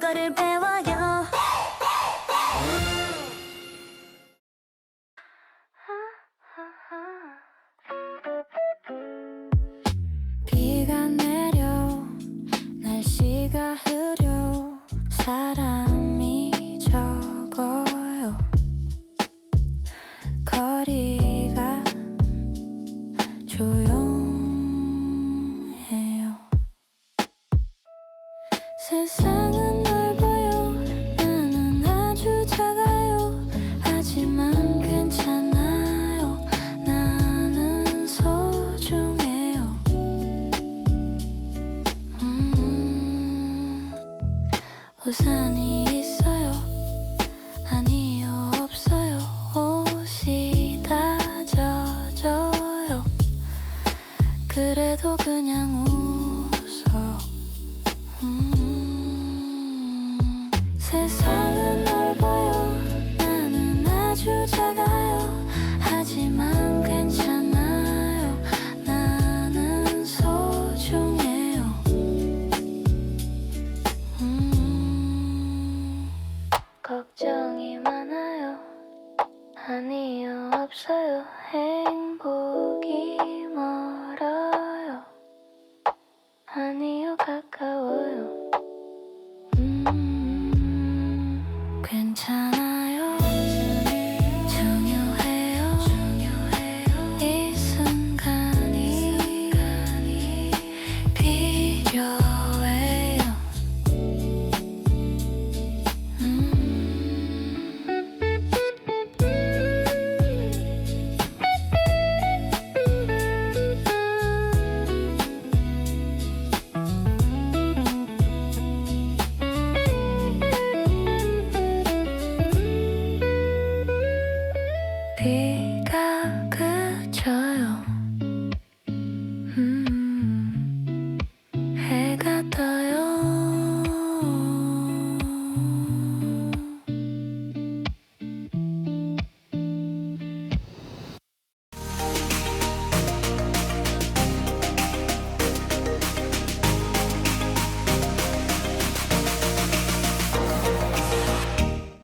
거를 배워요. 비가 내려 날씨가 흐려 사람이 적어요. 거리가 조용해요. 세상은 넓어요. 나는 아주 작아요. 하지만 괜찮아요. 나는 소중해요. 우산이 있어요. 아니요, 없어요. 옷이 다 젖어요. 그래도 그냥 웃어. 세상은 넓어요. 나는 아주 작아요. 하지만 괜찮아요. 나는 소중해요. 걱정이 많아요. 아니요, 없어요. 행복이 멀어요. 아니요, 가까워요. 괜찮아요. 중요해요. 이 순간이 필요해요. 비가 그쳐요.